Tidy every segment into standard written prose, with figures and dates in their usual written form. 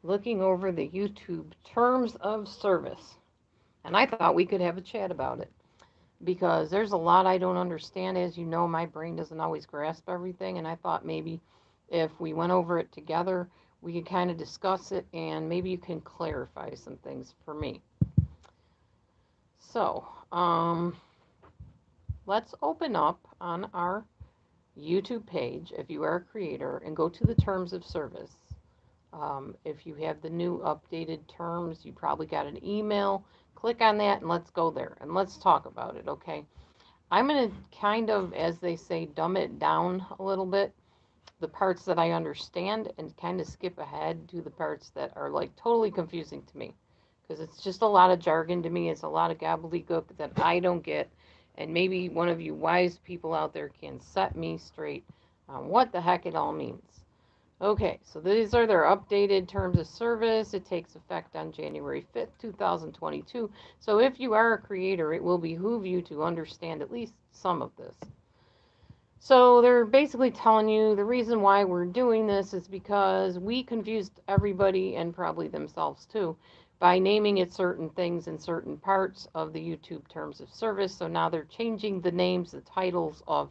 looking over the YouTube terms of service. And I thought we could have a chat about it because there's a lot I don't understand. As you know, my brain doesn't always grasp everything. And I thought maybe if we went over it together, we could kind of discuss it and maybe you can clarify some things for me. So, let's open up on our YouTube page if you are a creator and go to the terms of service. If you have the new updated terms, you probably got an email. Click on that and let's go there and let's talk about it, okay? I'm going to kind of, as they say, dumb it down a little bit, the parts that I understand, and kind of skip ahead to the parts that are like totally confusing to me. Because it's just a lot of jargon to me. It's a lot of gobbledygook that I don't get. And maybe one of you wise people out there can set me straight on what the heck it all means. Okay, so these are their updated terms of service. It takes effect on January 5th, 2022. So if you are a creator, it will behoove you to understand at least some of this. So they're basically telling you the reason why we're doing this is because we confused everybody and probably themselves too by naming it certain things in certain parts of the YouTube terms of service. So now they're changing the names, the titles of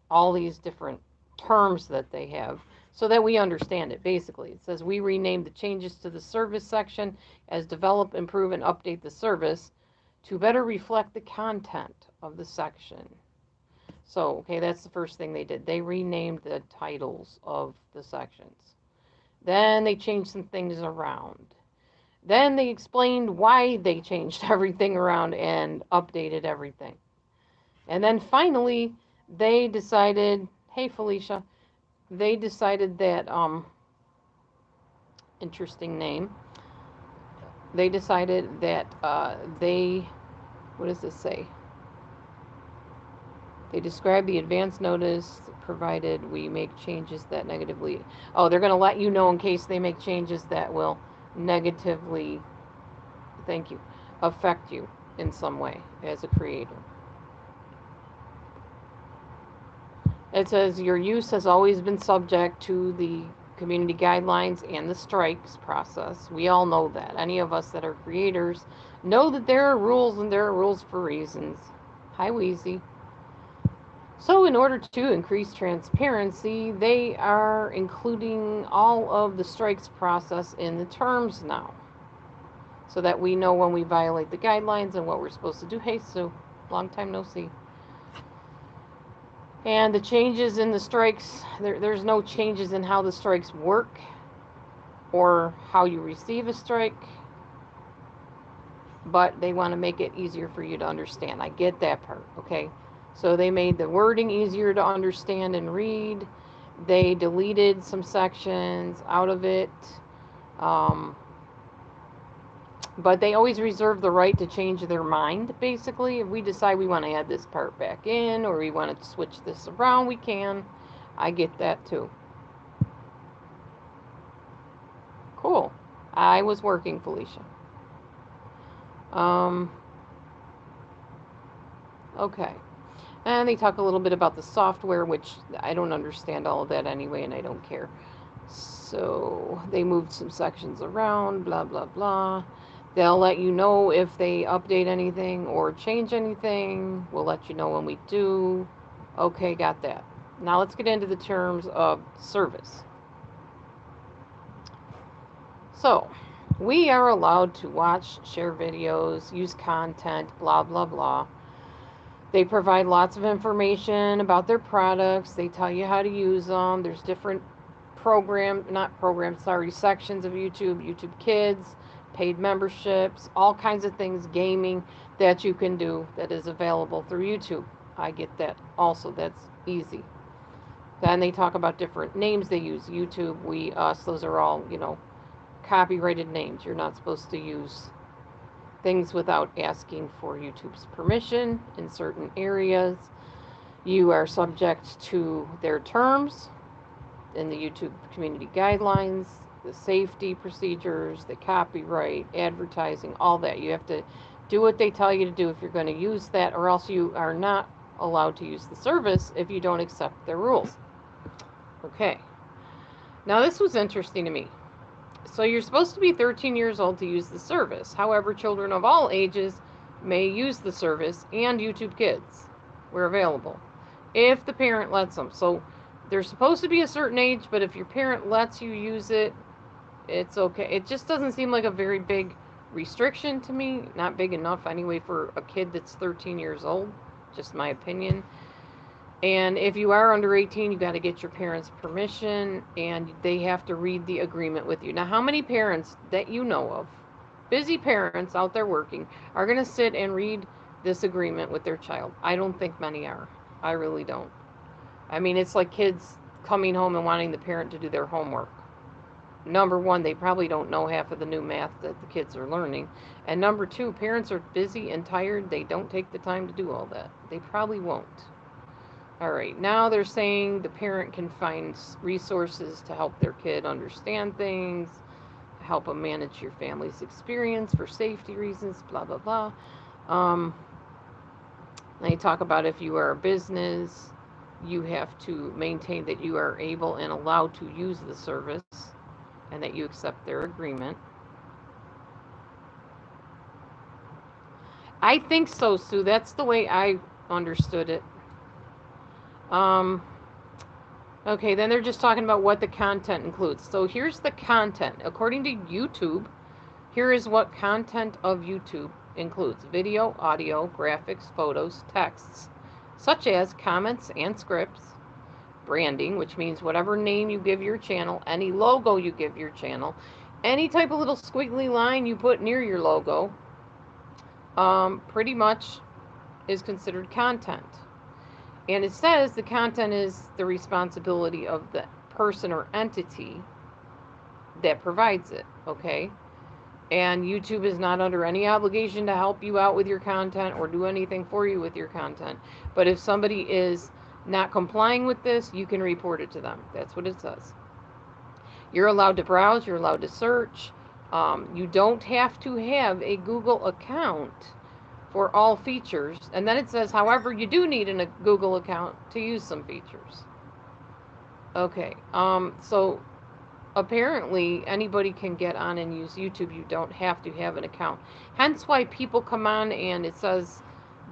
all these different terms that they have so that we understand it. Basically, it says we renamed the changes to the service section as develop, improve, and update the service to better reflect the content of the section. So, okay, that's the first thing they did. They renamed the titles of the sections. Then they changed some things around. Then they explained why they changed everything around and updated everything. And then finally, they decided, hey, Felicia, they decided that, interesting name, they decided that what does this say? They describe the advance notice provided we make changes that negatively. Oh, they're going to let you know in case they make changes that will negatively, thank you, affect you in some way as a creator. It says your use has always been subject to the community guidelines and the strikes process. We all know that. Any of us that are creators know that there are rules and there are rules for reasons. Hi, Wheezy. So in order to increase transparency, they are including all of the strikes process in the terms now, so that we know when we violate the guidelines and what we're supposed to do. Hey, Sue, long time no see. And the changes in the strikes, there's no changes in how the strikes work or how you receive a strike, but they want to make it easier for you to understand. I get that part, okay? So they made the wording easier to understand and read. They deleted some sections out of it. But they always reserve the right to change their mind, basically. If we decide we want to add this part back in or we want to switch this around, we can. I get that too. Cool. I was working, Felicia. Okay. And they talk a little bit about the software, which I don't understand all of that anyway, and I don't care. So they moved some sections around, blah, blah, blah. They'll let you know if they update anything or change anything. We'll let you know when we do. Okay, got that. Now let's get into the terms of service. So, we are allowed to watch, share videos, use content, blah, blah, blah. They provide lots of information about their products. They tell you how to use them. There's different sections of YouTube, YouTube Kids, paid memberships, all kinds of things, gaming that you can do that is available through YouTube. I get that also. That's easy. Then they talk about different names they use. YouTube, we, us, those are all, copyrighted names. You're not supposed to use things without asking for YouTube's permission in certain areas. You are subject to their terms in the YouTube community guidelines, the safety procedures, the copyright, advertising, all that. You have to do what they tell you to do if you're going to use that, or else you are not allowed to use the service if you don't accept their rules. Okay. Now this was interesting to me. So you're supposed to be 13 years old to use the service. However, children of all ages may use the service, and YouTube Kids, where available, if the parent lets them. So there's supposed to be a certain age, but if your parent lets you use it, it's okay. It just doesn't seem like a very big restriction to me. Not big enough anyway for a kid that's 13 years old. Just my opinion. And if you are under 18, you got to get your parents' permission, and they have to read the agreement with you. Now, how many parents that you know of, busy parents out there working, are going to sit and read this agreement with their child? I don't think many are. I really don't. I mean, it's like kids coming home and wanting the parent to do their homework. Number one, they probably don't know half of the new math that the kids are learning. And number two, parents are busy and tired. They don't take the time to do all that. They probably won't. All right, now they're saying the parent can find resources to help their kid understand things, help them manage your family's experience for safety reasons, blah, blah, blah. They talk about if you are a business, you have to maintain that you are able and allowed to use the service and that you accept their agreement. I think so, Sue. That's the way I understood it. Okay, then they're just talking about what the content includes. So here's the content. According to YouTube, here is what content of YouTube includes: video, audio, graphics, photos, texts, such as comments and scripts, branding, which means whatever name you give your channel, any logo you give your channel, any type of little squiggly line you put near your logo, pretty much is considered content. And it says the content is the responsibility of the person or entity that provides it, okay? And YouTube is not under any obligation to help you out with your content or do anything for you with your content. But if somebody is not complying with this, you can report it to them. That's what it says. You're allowed to browse, you're allowed to search. You don't have to have a Google account for all features. And then it says, however, you do need a Google account to use some features. Okay, so apparently anybody can get on and use YouTube. You don't have to have an account. Hence why people come on and it says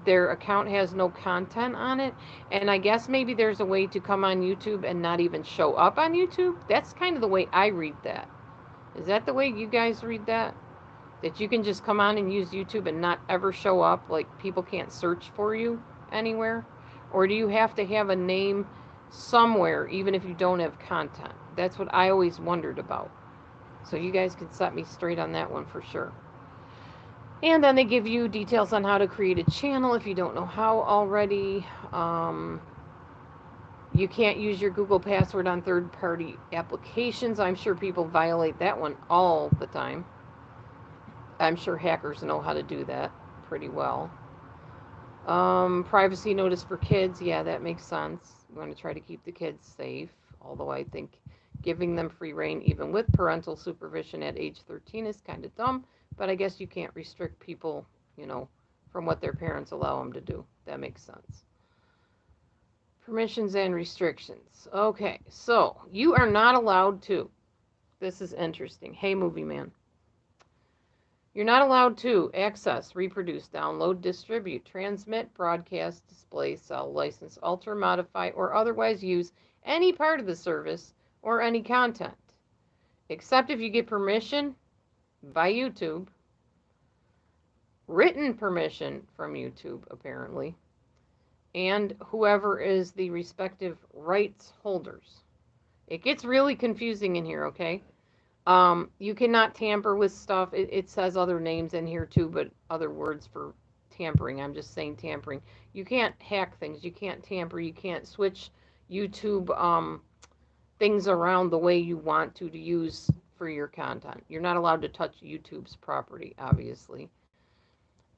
their account has no content on it. And I guess maybe there's a way to come on YouTube and not even show up on YouTube. That's kind of the way I read that. Is that the way you guys read that? That you can just come on and use YouTube and not ever show up, like people can't search for you anywhere? Or do you have to have a name somewhere even if you don't have content? That's what I always wondered about. So you guys can set me straight on that one for sure. And then they give you details on how to create a channel if you don't know how already. You can't use your Google password on third-party applications. I'm sure people violate that one all the time. I'm sure hackers know how to do that pretty well. Privacy notice for kids. Yeah, that makes sense. We want to try to keep the kids safe. Although I think giving them free reign, even with parental supervision at age 13, is kind of dumb. But I guess you can't restrict people, from what their parents allow them to do. That makes sense. Permissions and restrictions. Okay, so you are not allowed to. This is interesting. Hey, movie man. You're not allowed to access, reproduce, download, distribute, transmit, broadcast, display, sell, license, alter, modify, or otherwise use any part of the service or any content, except if you get permission by YouTube, written permission from YouTube, apparently, and whoever is the respective rights holders. It gets really confusing in here, okay? You cannot tamper with stuff. It says other names in here too, but other words for tampering. I'm just saying tampering. You can't hack things. You can't tamper. You can't switch YouTube things around the way you want to use for your content. You're not allowed to touch YouTube's property, obviously.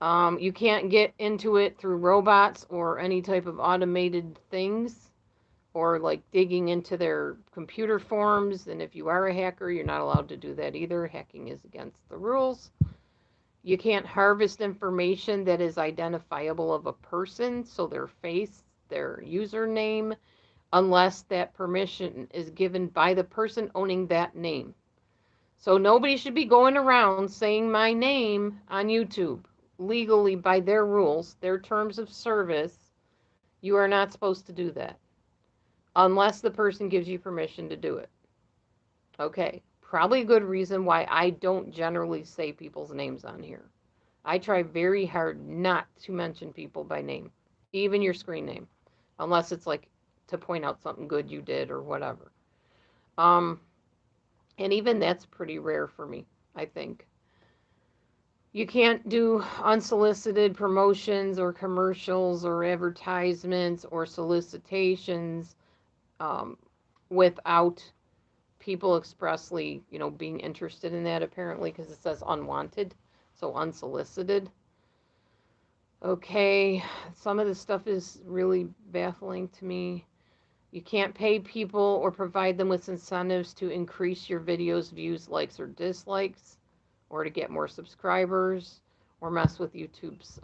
You can't get into it through robots or any type of automated things, or like digging into their computer forms. And if you are a hacker, you're not allowed to do that either. Hacking is against the rules. You can't harvest information that is identifiable of a person, so their face, their username, unless that permission is given by the person owning that name. So nobody should be going around saying my name on YouTube. Legally, by their rules, their terms of service, you are not supposed to do that unless the person gives you permission to do it. Okay, probably a good reason why I don't generally say people's names on here. I try very hard not to mention people by name, even your screen name, unless it's like to point out something good you did or whatever. Um, and even that's pretty rare for me, I think. You can't do unsolicited promotions or commercials or advertisements or solicitations um, without people expressly, being interested in that apparently because it says unwanted, so unsolicited. Okay, some of this stuff is really baffling to me. You can't pay people or provide them with incentives to increase your videos' views, likes, or dislikes, or to get more subscribers, or mess with YouTube's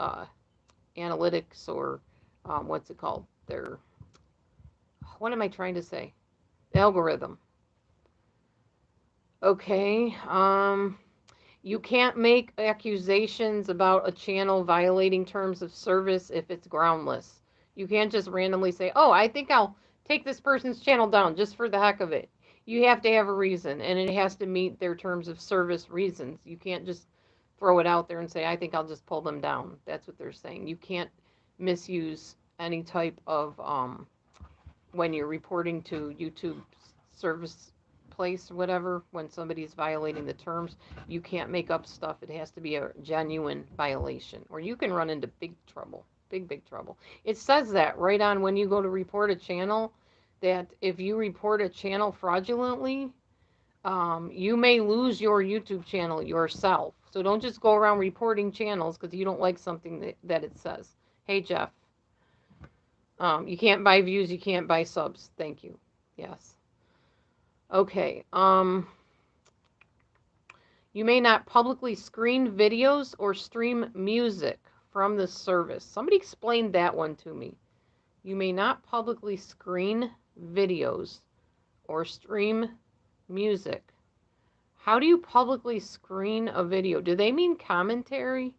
analytics, or what's it called? What am I trying to say? Algorithm. Okay. You can't make accusations about a channel violating terms of service if it's groundless. You can't just randomly say, oh, I think I'll take this person's channel down just for the heck of it. You have to have a reason, and it has to meet their terms of service reasons. You can't just throw it out there and say, I think I'll just pull them down. That's what they're saying. You can't misuse any type of, when you're reporting to YouTube service place, whatever, when somebody's violating the terms, you can't make up stuff. It has to be a genuine violation, or you can run into big trouble. Big trouble. It says that right on when you go to report a channel, that if you report a channel fraudulently, you may lose your YouTube channel yourself. So don't just go around reporting channels because you don't like something that it says. Hey, Jeff. You can't buy views, you can't buy subs. Thank you. Yes. Okay. You may not publicly screen videos or stream music from the service. Somebody explained that one to me. You may not publicly screen videos or stream music. How do you publicly screen a video? Do they mean commentary?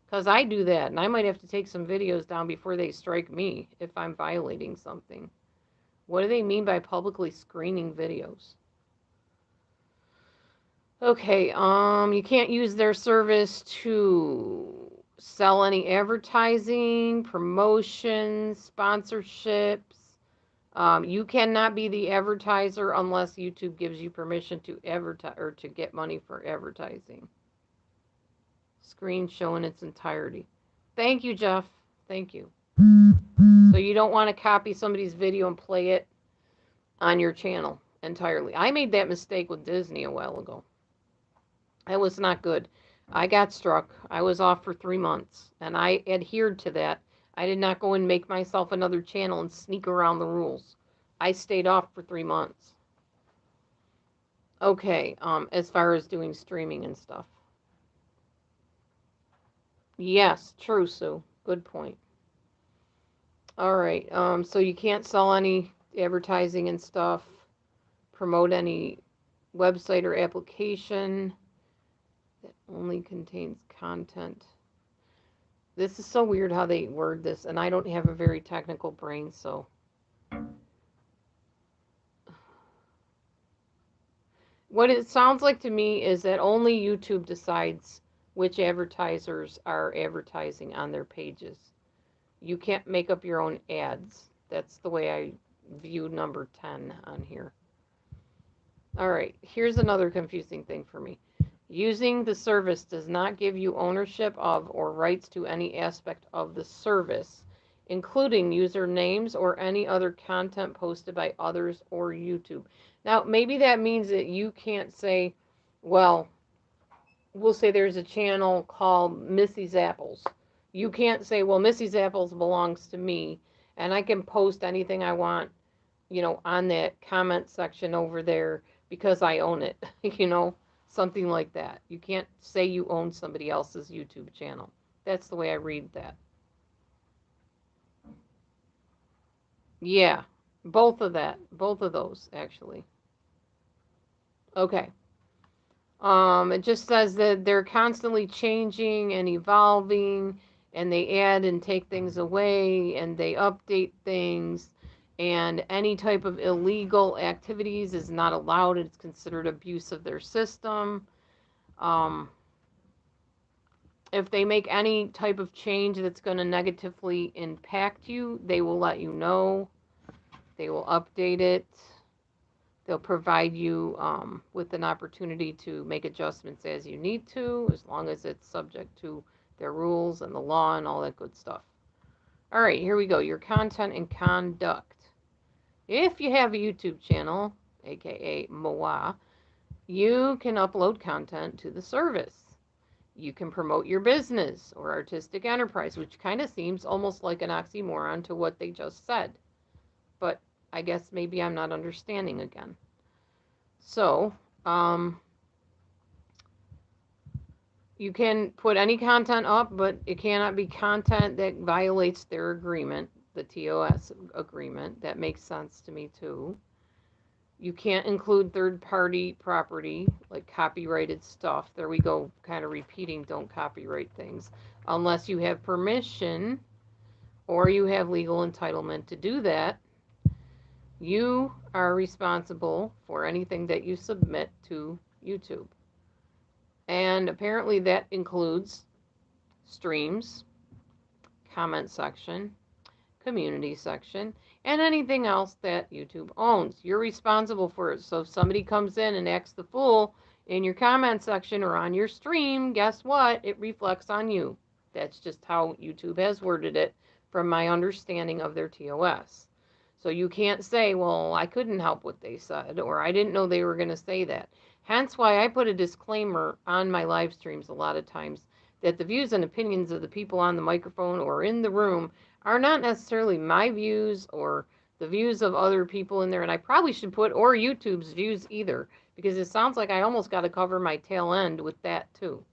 Because I do that, and I might have to take some videos down before they strike me if I'm violating something. What do they mean by publicly screening videos? Okay, you can't use their service to sell any advertising, promotions, sponsorships. You cannot be the advertiser unless YouTube gives you permission to advertise or to get money for advertising. Screen show in its entirety. Thank you, Jeff. Thank you. So you don't want to copy somebody's video and play it on your channel entirely. I made that mistake with Disney a while ago. It was not good. I got struck. I was off for 3 months, and I adhered to that. I did not go and make myself another channel and sneak around the rules. I stayed off for 3 months. Okay, as far as doing streaming and stuff. Yes, true, Sue. Good point. All right, so you can't sell any advertising and stuff, promote any website or application that only contains content. This is so weird how they word this, and I don't have a very technical brain, so. What it sounds like to me is that only YouTube decides which advertisers are advertising on their pages. You can't make up your own ads. That's the way I view number 10 on here. All right, here's another confusing thing for me. Using the service does not give you ownership of or rights to any aspect of the service, including user names or any other content posted by others or YouTube. Now, maybe that means that you can't say, well, we'll say there's a channel called Missy's Apples. You can't say, well, Missy's Apples belongs to me, and I can post anything I want, on that comment section over there because I own it, something like that. You can't say you own somebody else's YouTube channel. That's the way I read that. Yeah, both of those, actually. Okay. It just says that they're constantly changing and evolving, and they add and take things away, and they update things, and any type of illegal activities is not allowed. It's considered abuse of their system. Um, if they make any type of change that's going to negatively impact you, they will let you know. They will update it. They'll provide you with an opportunity to make adjustments as you need to, as long as it's subject to their rules and the law and all that good stuff. All right, here we go. Your content and conduct. If you have a YouTube channel, aka MOA, you can upload content to the service. You can promote your business or artistic enterprise, which kind of seems almost like an oxymoron to what they just said. But I guess maybe I'm not understanding again. So, you can put any content up, but it cannot be content that violates their agreement, the TOS agreement. That makes sense to me too. You can't include third-party property, like copyrighted stuff. There we go, kind of repeating, don't copyright things, unless you have permission or you have legal entitlement to do that. You are responsible for anything that you submit to YouTube. And apparently that includes streams, comment section, community section, and anything else that YouTube owns. You're responsible for it. So if somebody comes in and acts the fool in your comment section or on your stream, guess what? It reflects on you. That's just how YouTube has worded it from my understanding of their TOS. So you can't say, well, I couldn't help what they said, or I didn't know they were going to say that. Hence why I put a disclaimer on my live streams a lot of times that the views and opinions of the people on the microphone or in the room are not necessarily my views or the views of other people in there. And I probably should put, or YouTube's views either, because it sounds like I almost got to cover my tail end with that too.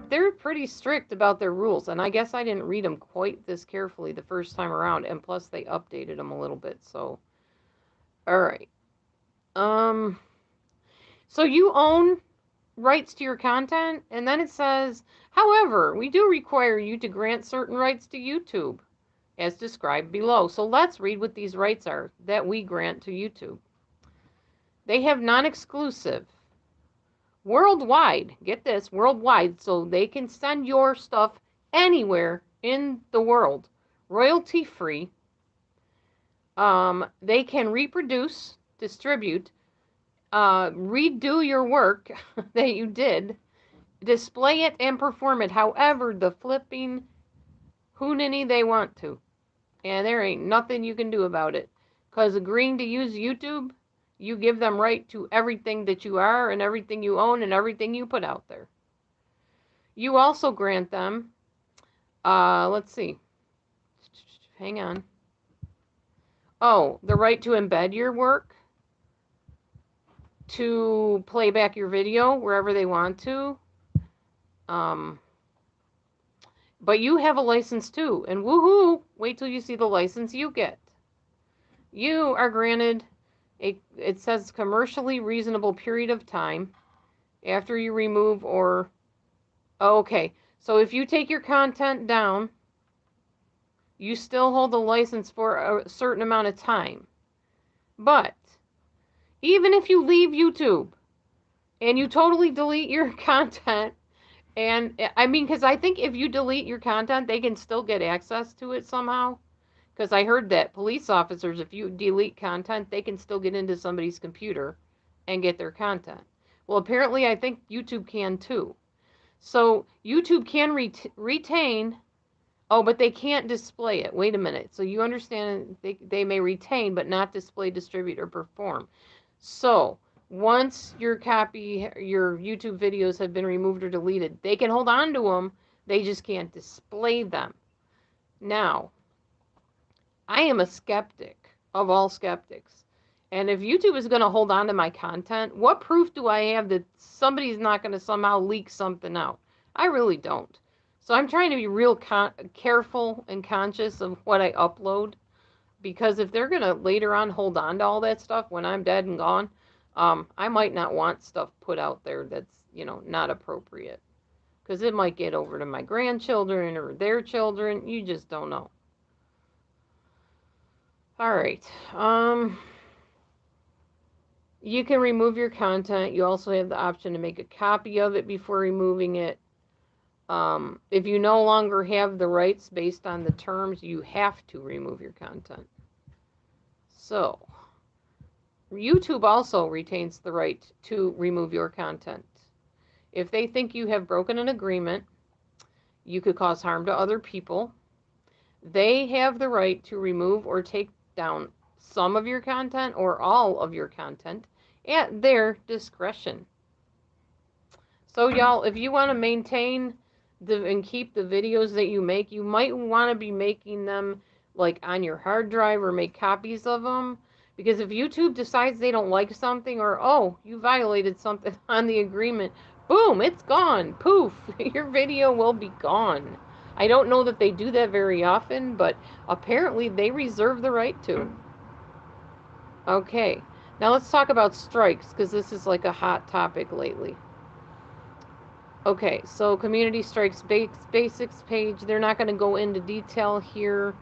They're pretty strict about their rules, and I guess I didn't read them quite this carefully the first time around, and plus they updated them a little bit. So, all right. So you own rights to your content, and then it says, however, we do require you to grant certain rights to YouTube, as described below. So let's read what these rights are that we grant to YouTube. They have non-exclusive, worldwide, get this, worldwide, so they can send your stuff anywhere in the world, royalty-free. They can reproduce, distribute, redo your work that you did, display it and perform it however the flipping hooniny they want to. And there ain't nothing you can do about it. Because agreeing to use YouTube, you give them right to everything that you are and everything you own and everything you put out there. You also grant them, let's see, hang on. Oh, the right to embed your work, to play back your video wherever they want to. But you have a license too, and woohoo, wait till you see the license you get. You are granted it says commercially reasonable period of time after you remove or, oh, okay, so if you take your content down, you still hold the license for a certain amount of time. But even if you leave YouTube and you totally delete your content, and I mean, because I think if you delete your content, they can still get access to it somehow. Because I heard that police officers, if you delete content, they can still get into somebody's computer and get their content. Well, apparently I think YouTube can too. So YouTube can retain, oh, but they can't display it. Wait a minute. So you understand they may retain, but not display, distribute, or perform. So once your YouTube videos have been removed or deleted, they can hold on to them. They just can't display them. Now, I am a skeptic of all skeptics. And if YouTube is going to hold on to my content, what proof do I have that somebody's not going to somehow leak something out? I really don't. So I'm trying to be real careful and conscious of what I upload. Because if they're going to later on hold on to all that stuff when I'm dead and gone, I might not want stuff put out there that's, not appropriate. Because it might get over to my grandchildren or their children. You just don't know. All right. You can remove your content. You also have the option to make a copy of it before removing it. If you no longer have the rights based on the terms, you have to remove your content. So, YouTube also retains the right to remove your content. If they think you have broken an agreement, you could cause harm to other people, they have the right to remove or take down some of your content or all of your content at their discretion. So y'all, if you want to maintain and keep the videos that you make, you might want to be making them like on your hard drive or make copies of them. Because if YouTube decides they don't like something, or, oh, you violated something on the agreement, boom, it's gone. Poof, your video will be gone. I don't know that they do that very often, but apparently they reserve the right to. Okay, now let's talk about strikes, because this is like a hot topic lately. Okay, so community strikes basics page. They're not going to go into detail here.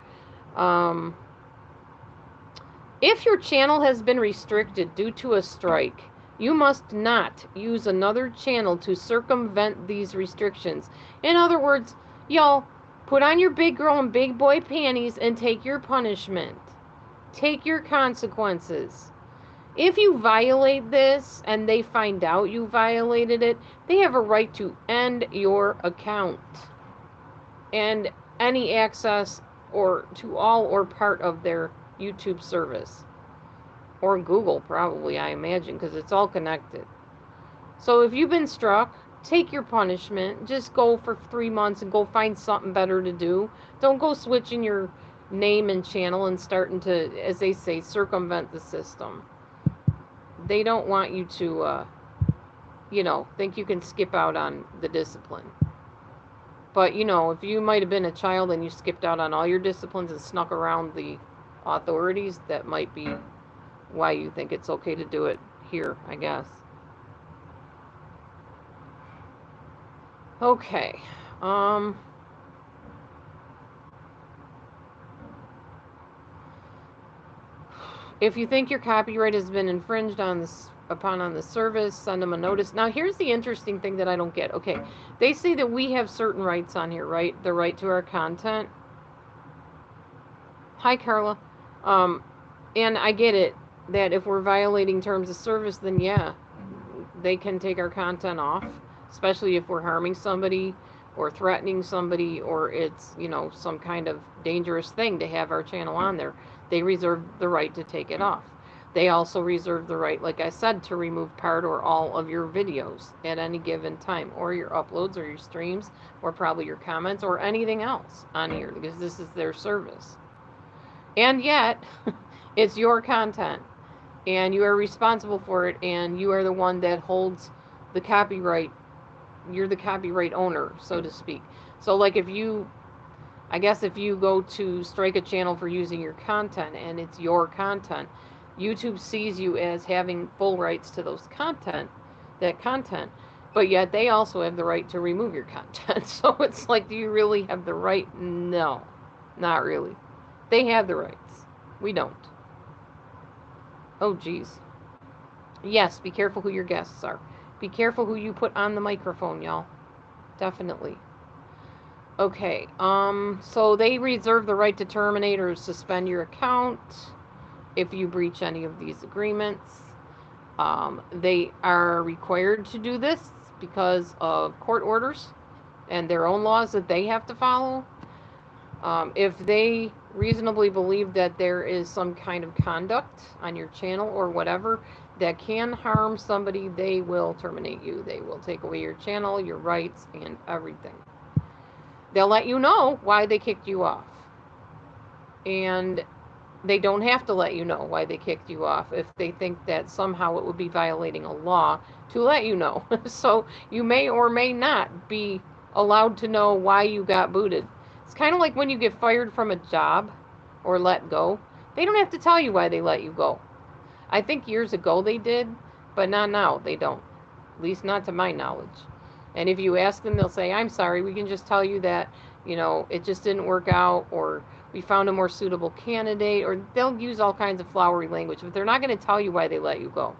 If your channel has been restricted due to a strike, you must not use another channel to circumvent these restrictions. In other words, y'all, put on your big girl and big boy panties and take your punishment. Take your consequences. If you violate this and they find out you violated it, they have a right to end your account and any access or to all or part of their YouTube service. Or Google, probably, I imagine, because it's all connected. So if you've been struck, take your punishment. Just go for 3 months and go find something better to do. Don't go switching your name and channel and starting to, as they say, circumvent the system. They don't want you to, think you can skip out on the discipline. But, if you might have been a child and you skipped out on all your disciplines and snuck around the authorities, that might be why you think it's okay to do it here, I guess. Okay. If you think your copyright has been infringed on the service, send them a notice. Now, here's the interesting thing that I don't get. Okay, they say that we have certain rights on here, right? The right to our content. Hi, Carla. And I get it, that if we're violating terms of service, then yeah, they can take our content off, especially if we're harming somebody or threatening somebody, or it's, some kind of dangerous thing to have our channel on there. They reserve the right to take it off. They also reserve the right, like I said, to remove part or all of your videos at any given time, or your uploads or your streams, or probably your comments or anything else on here, because this is their service. And yet, it's your content, and you are responsible for it, and you are the one that holds the copyright. You're the copyright owner, so to speak. So like if you go to strike a channel for using your content and it's your content, YouTube sees you as having full rights to that content, but yet they also have the right to remove your content. So it's like, do you really have the right? No, not really. They have the rights. We don't. Oh, geez. Yes, be careful who your guests are. Be careful who you put on the microphone, y'all. Definitely. Okay, so they reserve the right to terminate or suspend your account if you breach any of these agreements. They are required to do this because of court orders and their own laws that they have to follow. If they reasonably believe that there is some kind of conduct on your channel or whatever that can harm somebody, they will terminate you. They will take away your channel, your rights, and everything. They'll let you know why they kicked you off. And they don't have to let you know why they kicked you off if they think that somehow it would be violating a law to let you know. So you may or may not be allowed to know why you got booted. It's kind of like when you get fired from a job or let go. They don't have to tell you why they let you go. I think years ago they did, But not now, they don't. At least not to my knowledge. And if you ask them, they'll say, I'm sorry, we can just tell you that, it just didn't work out, or we found a more suitable candidate, or they'll use all kinds of flowery language, but they're not going to tell you why they let you go.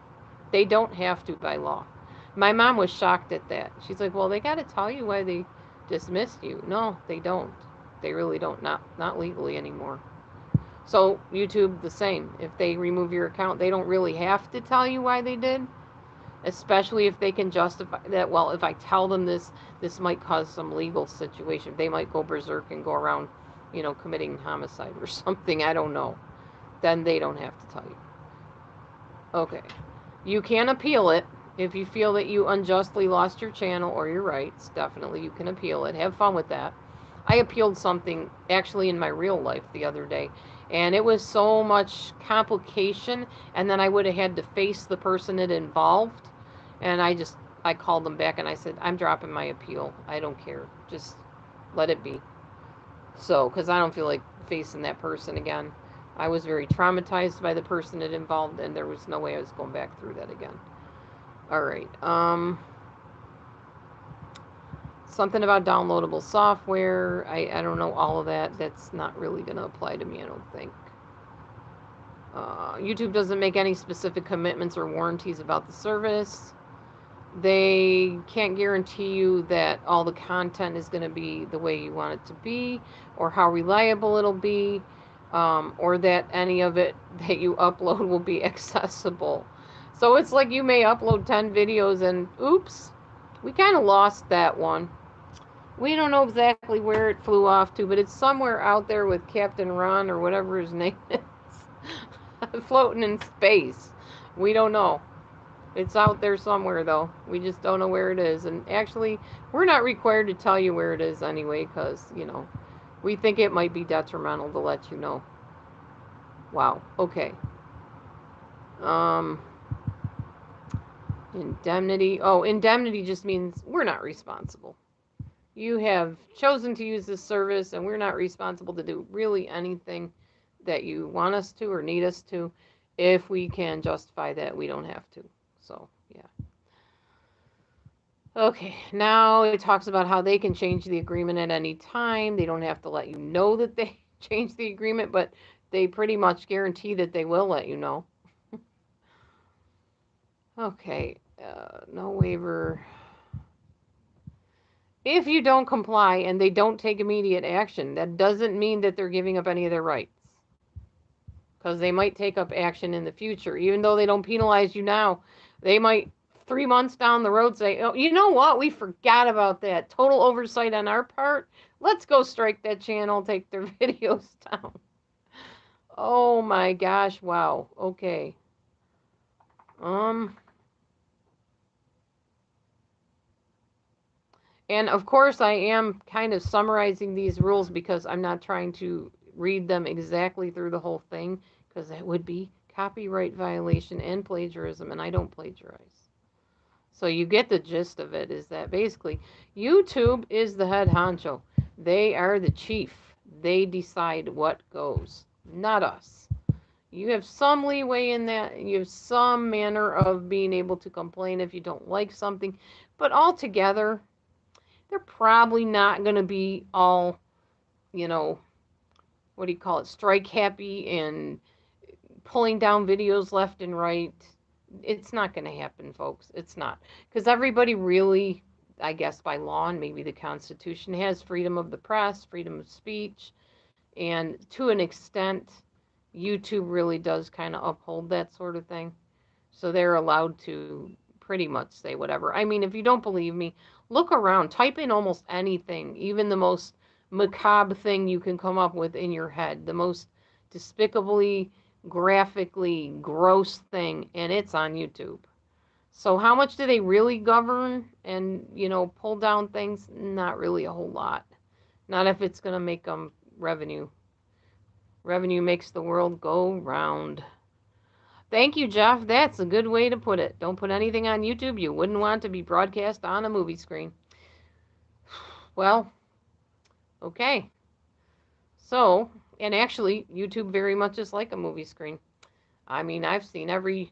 They don't have to by law. My mom was shocked at that. She's like, well, they got to tell you why they dismissed you. No, they don't. They really don't. Not legally anymore. So YouTube, the same. If they remove your account, they don't really have to tell you why they did, especially if they can justify that. Well, if I tell them this might cause some legal situation. They might go berserk and go around, committing homicide or something. I don't know. Then they don't have to tell you. Okay. You can appeal it if you feel that you unjustly lost your channel or your rights. Definitely, you can appeal it. Have fun with that. I appealed something actually in my real life the other day, and it was so much complication, and then I would have had to face the person it involved, and I called them back and I said, I'm dropping my appeal. I don't care. Just let it be. So, because I don't feel like facing that person again. I was very traumatized by the person it involved, and there was no way I was going back through that again. All right. Something about downloadable software. I don't know all of that. That's not really going to apply to me, I don't think. YouTube doesn't make any specific commitments or warranties about the service. They can't guarantee you that all the content is going to be the way you want it to be, or how reliable it'll be, or that any of it that you upload will be accessible. So it's like you may upload 10 videos and oops, we kind of lost that one. We don't know exactly where it flew off to, but it's somewhere out there with Captain Ron or whatever his name is, floating in space. We don't know. It's out there somewhere, though. We just don't know where it is. And actually, we're not required to tell you where it is anyway, because, we think it might be detrimental to let you know. Wow. Okay. Indemnity. Oh, indemnity just means we're not responsible. You have chosen to use this service, and we're not responsible to do really anything that you want us to or need us to. If we can justify that, we don't have to. So, yeah. Okay, now it talks about how they can change the agreement at any time. They don't have to let you know that they changed the agreement, but they pretty much guarantee that they will let you know. Okay, no waiver. If you don't comply and they don't take immediate action, that doesn't mean that they're giving up any of their rights. Because they might take up action in the future. Even though they don't penalize you now, they might 3 months down the road say, oh, you know what? We forgot about that. Total oversight on our part. Let's go strike that channel, take their videos down. Oh my gosh, wow. Okay. And of course, I am kind of summarizing these rules because I'm not trying to read them exactly through the whole thing, because that would be copyright violation and plagiarism, and I don't plagiarize. So you get the gist of it, is that basically YouTube is the head honcho. They are the chief. They decide what goes, not us. You have some leeway in that. You have some manner of being able to complain if you don't like something, but altogether, they're probably not going to be all, what do you call it, strike happy and pulling down videos left and right. It's not going to happen, folks. It's not. Because everybody really, I guess by law and maybe the Constitution, has freedom of the press, freedom of speech, and to an extent, YouTube really does kind of uphold that sort of thing. So they're allowed to pretty much say whatever. I mean, if you don't believe me, look around, type in almost anything, even the most macabre thing you can come up with in your head, the most despicably, graphically gross thing, and it's on YouTube. So how much do they really govern and, pull down things? Not really a whole lot. Not if it's going to make them revenue. Revenue makes the world go round. Thank you, Jeff. That's a good way to put it. Don't put anything on YouTube you wouldn't want to be broadcast on a movie screen. Well, okay. So, and actually, YouTube very much is like a movie screen. I mean, I've seen every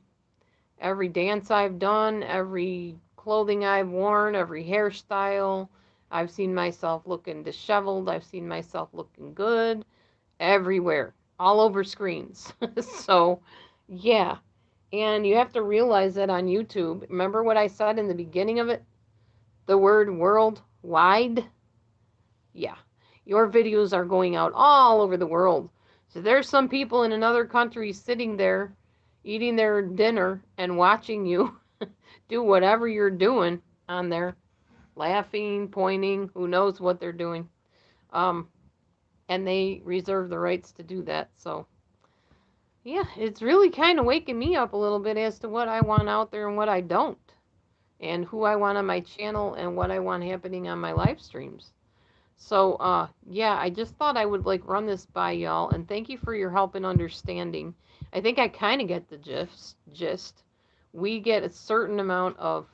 every dance I've done, every clothing I've worn, every hairstyle. I've seen myself looking disheveled. I've seen myself looking good everywhere, all over screens. So, yeah. And you have to realize that on YouTube, remember what I said in the beginning of it? The word worldwide? Yeah. Your videos are going out all over the world. So there's some people in another country sitting there eating their dinner and watching you do whatever you're doing on there, laughing, pointing, who knows what they're doing. Um, and they reserve the rights to do that. So, yeah, it's really kind of waking me up a little bit as to what I want out there and what I don't, and who I want on my channel and what I want happening on my live streams. So, yeah, I just thought I would like run this by y'all, and thank you for your help in understanding. I think I kind of get the gist. We get a certain amount of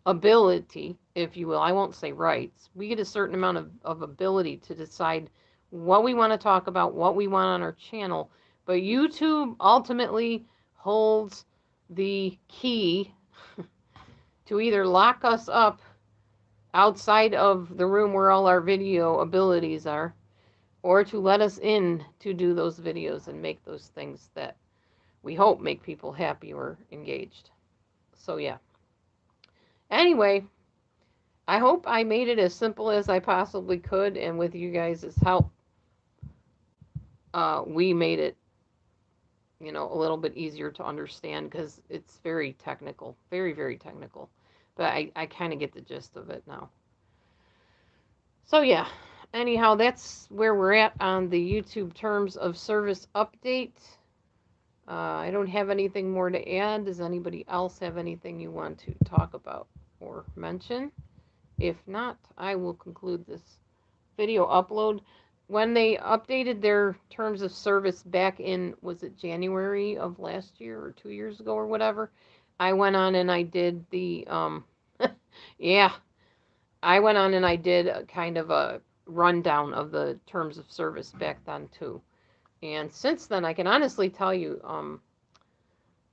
ability, if you will. I won't say rights. We get a certain amount of ability to decide what we want to talk about, what we want on our channel. But YouTube ultimately holds the key to either lock us up outside of the room where all our video abilities are, or to let us in to do those videos and make those things that we hope make people happy or engaged. So, yeah. Anyway, I hope I made it as simple as I possibly could, and with you guys' help, we made it, a little bit easier to understand because it's very technical, very, very technical. But I kind of get the gist of it now. So, yeah, anyhow, that's where we're at on the YouTube terms of service update. I don't have anything more to add. Does anybody else have anything you want to talk about or mention? If not, I will conclude this video upload. When they updated their terms of service back in, was it January of last year or 2 years ago or whatever, I went on and I did the, yeah, I went on and I did a kind of a rundown of the terms of service back then too. And since then, I can honestly tell you,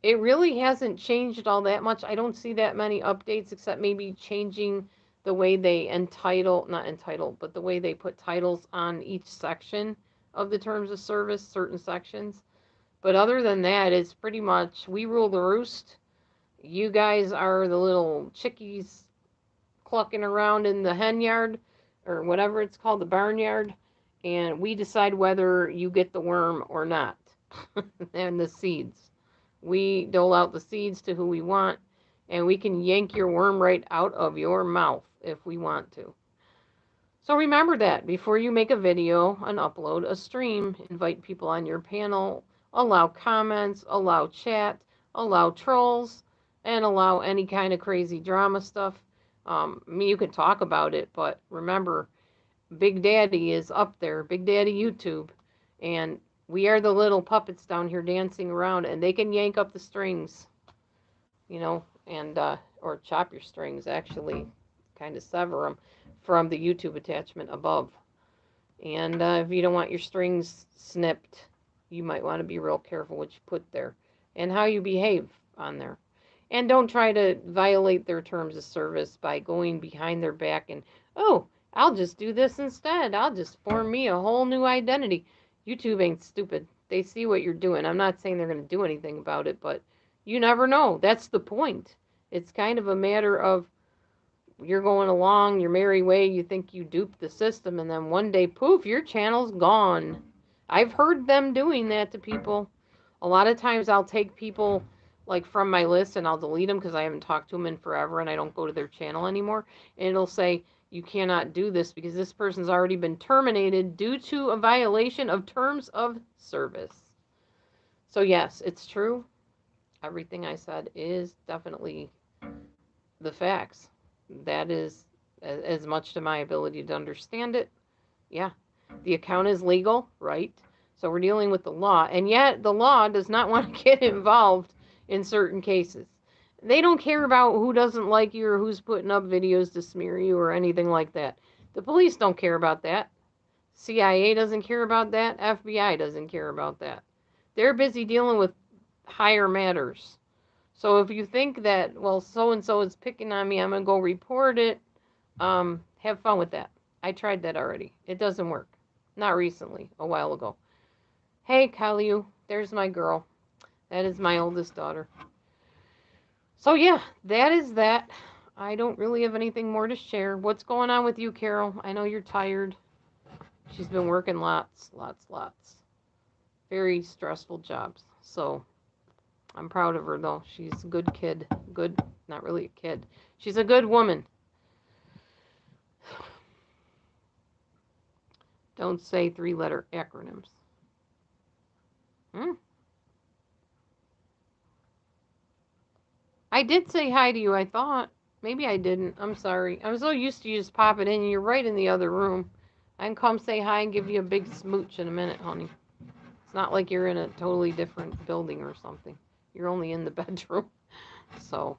it really hasn't changed all that much. I don't see that many updates except maybe changing the way they not entitle, but the way they put titles on each section of the terms of service, certain sections. But other than that, it's pretty much we rule the roost. You guys are the little chickies clucking around in the hen yard or whatever it's called, the barnyard, and we decide whether you get the worm or not and the seeds. We dole out the seeds to who we want, and we can yank your worm right out of your mouth if we want to. So remember that before you make a video, an upload, a stream, invite people on your panel, allow comments, allow chat, allow trolls, and allow any kind of crazy drama stuff. You can talk about it, but remember, Big Daddy is up there, Big Daddy YouTube, and we are the little puppets down here dancing around, and they can yank up the strings, and or chop your strings, actually, kind of sever them from the YouTube attachment above. And if you don't want your strings snipped, you might want to be real careful what you put there and how you behave on there. And don't try to violate their terms of service by going behind their back and, oh, I'll just do this instead. I'll just form me a whole new identity. YouTube ain't stupid. They see what you're doing. I'm not saying they're going to do anything about it, but you never know. That's the point. It's kind of a matter of you're going along your merry way, you think you duped the system, and then one day, poof, your channel's gone. I've heard them doing that to people. A lot of times I'll take people like from my list and I'll delete them because I haven't talked to them in forever and I don't go to their channel anymore. And it'll say, you cannot do this because this person's already been terminated due to a violation of terms of service. So yes, it's true. Everything I said is definitely the facts. That is as much to my ability to understand it. Yeah. The account is legal, right? So we're dealing with the law. And yet the law does not want to get involved in certain cases. They don't care about who doesn't like you or who's putting up videos to smear you or anything like that. The police don't care about that. CIA doesn't care about that. FBI doesn't care about that. They're busy dealing with higher matters. So if you think that, well, so-and-so is picking on me, I'm going to go report it, have fun with that. I tried that already. It doesn't work. Not recently, a while ago. Hey, Kaliu, there's my girl. That is my oldest daughter. So yeah, that is that. I don't really have anything more to share. What's going on with you, Carol? I know you're tired. She's been working lots. Very stressful jobs. So I'm proud of her, though. She's a good kid. Good, not really a kid. She's a good woman. Don't say three-letter acronyms. Hmm? I did say hi to you, I thought. Maybe I didn't. I'm sorry. I'm so used to you just popping in. You're right in the other room. I can come say hi and give you a big smooch in a minute, honey. It's not like you're in a totally different building or something. You're only in the bedroom. So,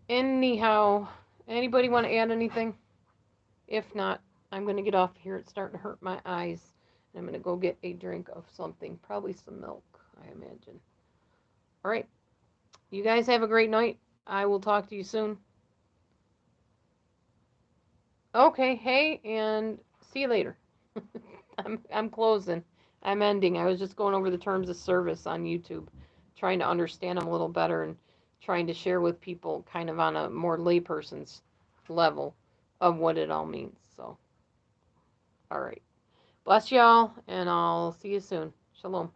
anyhow, anybody want to add anything? If not, I'm going to get off here. It's starting to hurt my eyes. I'm going to go get a drink of something. Probably some milk, I imagine. All right. You guys have a great night. I will talk to you soon. Okay. Hey, and see you later. I'm closing. I'm ending. I was just going over the terms of service on YouTube, trying to understand them a little better and trying to share with people kind of on a more layperson's level of what it all means. So, all right. Bless y'all, and I'll see you soon. Shalom.